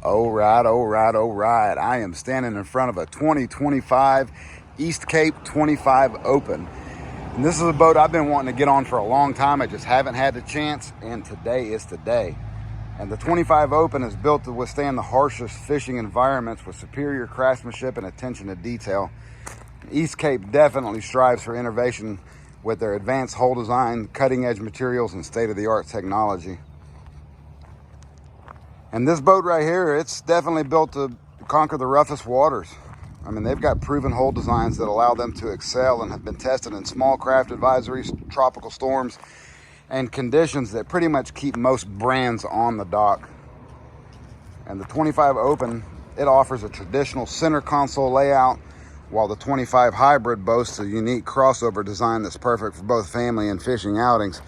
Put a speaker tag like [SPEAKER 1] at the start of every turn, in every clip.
[SPEAKER 1] All right, all right, all right. I am standing in front of a 2025 EastCape 25 Open. And this is a boat I've been wanting to get on for a long time. I just haven't had the chance, and today is today. And the 25 Open is built to withstand the harshest fishing environments with superior craftsmanship and attention to detail. EastCape definitely strives for innovation with their advanced hull design, cutting-edge materials, and state-of-the-art technology. And this boat right here, it's definitely built to conquer the roughest waters. I mean, they've got proven hull designs that allow them to excel and have been tested in small craft advisories, tropical storms, and conditions that pretty much keep most brands on the dock. And the 25 Open, it offers a traditional center console layout, while the 25 Hybrid boasts a unique crossover design that's perfect for both family and fishing outings.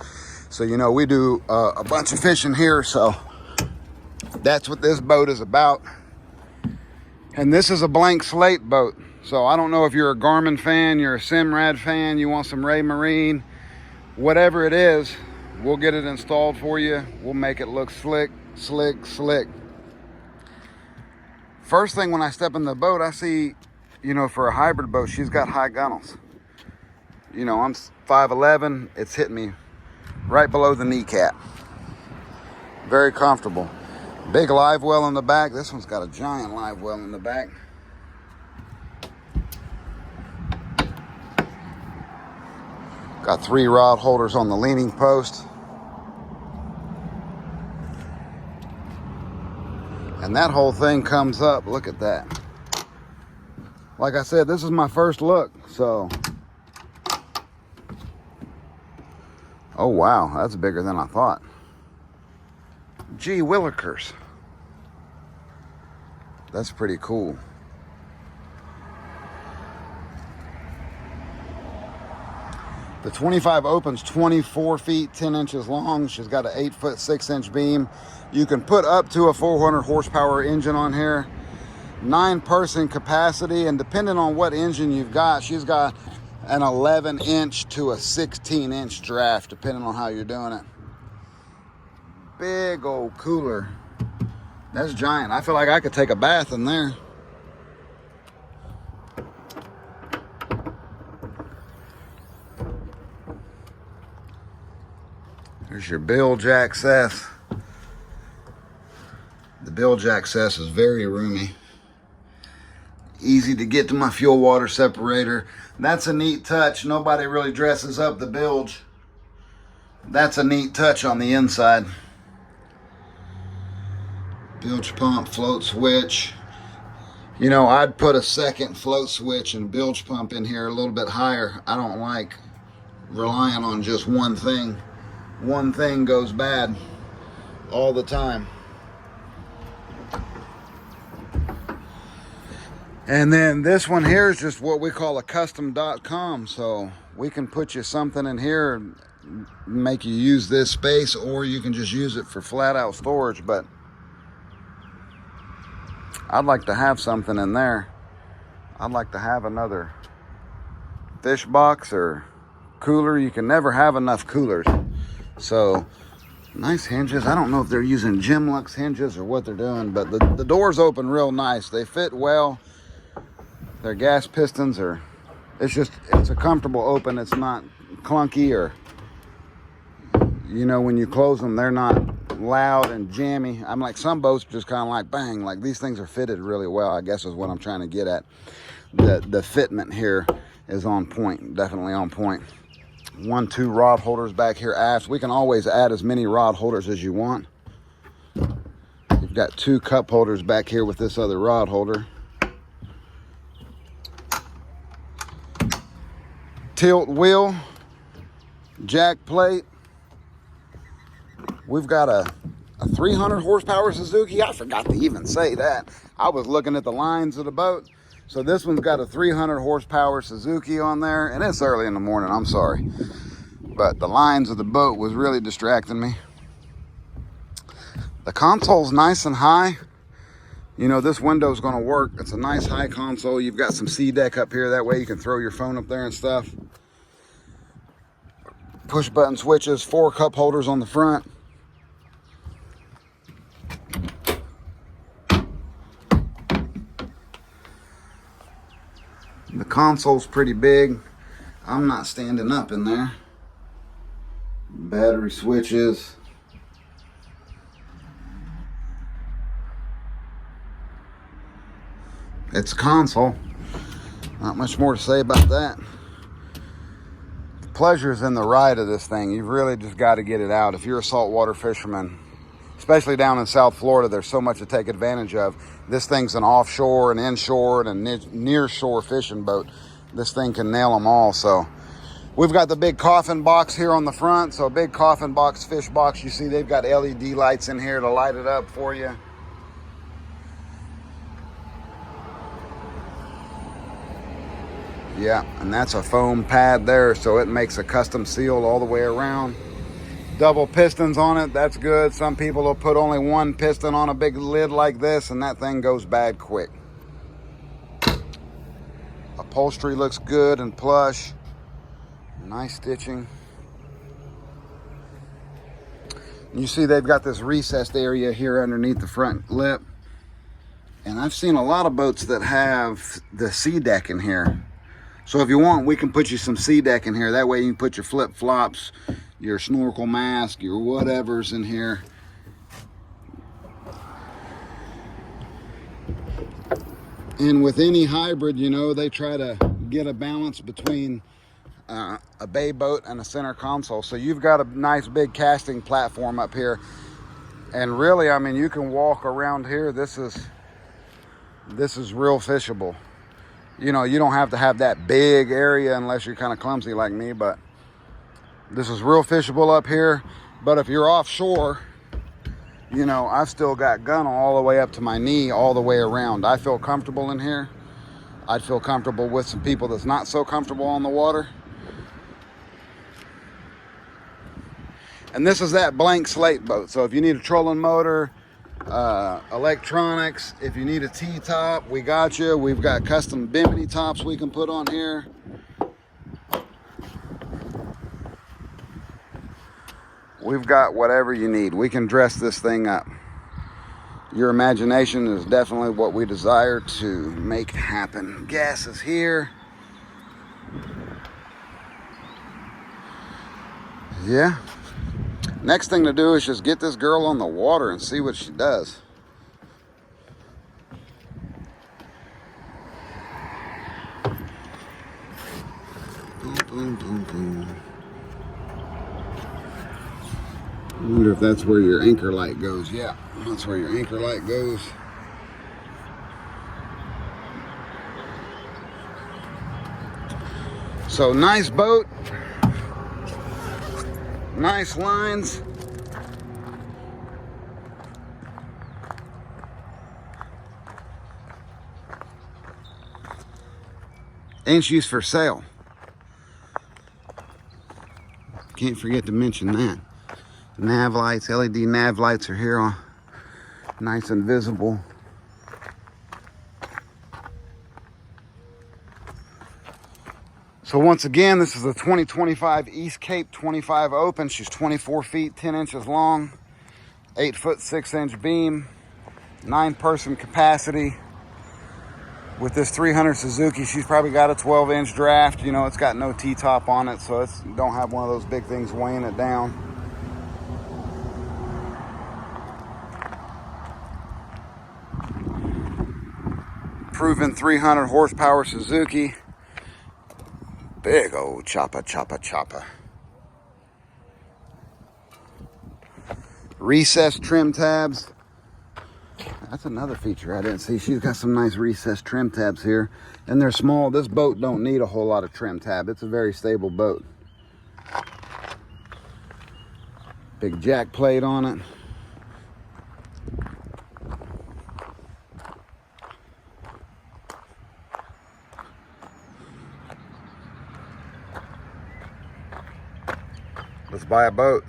[SPEAKER 1] So, you know, we do a bunch of fishing here, so that's what this boat is about. And this is a blank slate boat. So I don't know if you're a Garmin fan, you're a Simrad fan, you want some Ray Marine, whatever it is, we'll get it installed for you. We'll make it look slick, slick, slick. First thing when I step in the boat, I see, you know, for a hybrid boat, she's got high gunnels. You know, I'm 5'11", it's hitting me right below the kneecap. Very comfortable. Big live well in the back. This one's got a giant live well in the back. Got 3 rod holders on the leaning post. And that whole thing comes up. Look at that. Like I said, this is my first look, so. Oh wow, that's bigger than I thought. Gee willikers. That's pretty cool. The 25 Open's 24 feet 10 inches long. She's got an 8-foot 6-inch beam. You can put up to a 400 horsepower engine on here. 9-person capacity, and depending on what engine you've got, she's got an 11-inch to a 16-inch draft, depending on how you're doing it. Big old cooler. That's giant. I feel like I could take a bath in there. There's your bilge access. The bilge access is very roomy. Easy to get to my fuel water separator. That's a neat touch. Nobody really dresses up the bilge. That's a neat touch on the inside. Bilge pump, float switch. You know, I'd put a second float switch and bilge pump in here a little bit higher. I don't like relying on just one thing. One thing goes bad all the time. And then this one here is just what we call a custom.com. So we can put you something in here and make you use this space, or you can just use it for flat out storage. But I'd like to have something in there. I'd like to have another fish box or cooler. You can never have enough coolers. So nice hinges. I don't know if they're using Gemlux hinges or what they're doing, but the doors open real nice. They fit well. Their gas pistons are, it's a comfortable open. It's not clunky, or, you know, when you close them, they're not loud and jammy. I'm like, some boats just kind of like bang, like these things are fitted really well, I guess is what I'm trying to get at. The fitment here is on point, definitely on point. 1-2 rod holders back here aft. We can always add as many rod holders as you want. You've got 2 cup holders back here with this other rod holder. Tilt wheel, jack plate. We've got a 300 horsepower Suzuki. I forgot to even say that. I was looking at the lines of the boat. So this one's got a 300 horsepower Suzuki on there, and it's early in the morning, I'm sorry. But the lines of the boat was really distracting me. The console's nice and high. You know, this window's gonna work. It's a nice high console. You've got some sea deck up here. That way you can throw your phone up there and stuff. Push button switches, 4 cup holders on the front. The console's pretty big. I'm not standing up in there. Battery switches. It's a console. Not much more to say about that. The pleasure is in the ride of this thing. You've really just got to get it out. If you're a saltwater fisherman, especially down in South Florida, there's so much to take advantage of. This thing's an offshore, an inshore, and a near shore fishing boat. This thing can nail them all. So we've got the big Coffin Box here on the front. So big Coffin Box, fish box. You see they've got LED lights in here to light it up for you. Yeah, and that's a foam pad there, so it makes a custom seal all the way around. Double pistons on it, that's good. Some people will put only one piston on a big lid like this, and that thing goes bad quick. Upholstery looks good and plush. Nice stitching. You see they've got this recessed area here underneath the front lip. And I've seen a lot of boats that have the sea deck in here. So if you want, we can put you some sea deck in here. That way you can put your flip-flops, your snorkel mask, your whatever's in here. And with any hybrid, you know, they try to get a balance between a bay boat and a center console. So you've got a nice big casting platform up here. And really, I mean, you can walk around here. This is real fishable. You know, you don't have to have that big area unless you're kind of clumsy like me, but this is real fishable up here. But if you're offshore, you know, I've still got gunnel all the way up to my knee, all the way around. I feel comfortable in here. I'd feel comfortable with some people that's not so comfortable on the water. And this is that blank slate boat. So if you need a trolling motor, electronics, if you need a T-top, we got you. We've got custom bimini tops we can put on here. We've got whatever you need. We can dress this thing up. Your imagination is definitely what we desire to make happen. Gas is here. Yeah. Next thing to do is just get this girl on the water and see what she does. Boom, boom, boom, boom. I wonder if that's where your anchor light goes. Yeah, that's where your anchor light goes. So nice boat. Nice lines. And she's for sale. Can't forget to mention that. Nav lights, LED nav lights are here on, nice and visible. So once again, this is a 2025 EastCape 25 open. She's 24 feet, 10 inches long, 8-foot 6-inch beam, 9-person capacity. With this 300 Suzuki, she's probably got a 12-inch draft. You know, it's got no T-top on it, so it's don't have one of those big things weighing it down. Proven 300 horsepower Suzuki. Big old choppa, choppa, choppa. Recessed trim tabs. That's another feature I didn't see. She's got some nice recessed trim tabs here. And they're small. This boat don't need a whole lot of trim tab. It's a very stable boat. Big jack plate on it. Let's buy a boat.